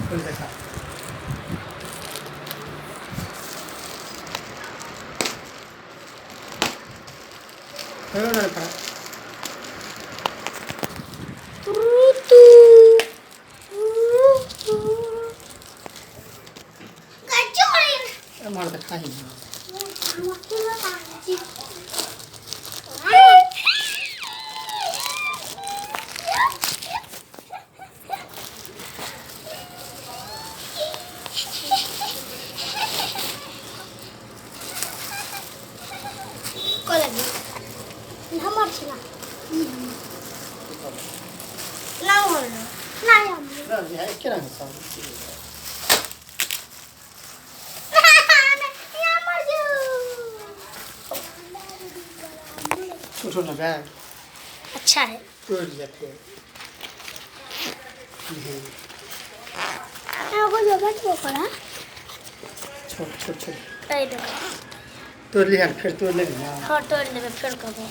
खोल देखा मार देखा ही छोटो ना बैग अच्छा है तोड़ लिया फिर छोट छोट छोट कई दो तोड़ लिया फिर तोड़ लेगी ना हाँ तोड़ लेबे फिर कबो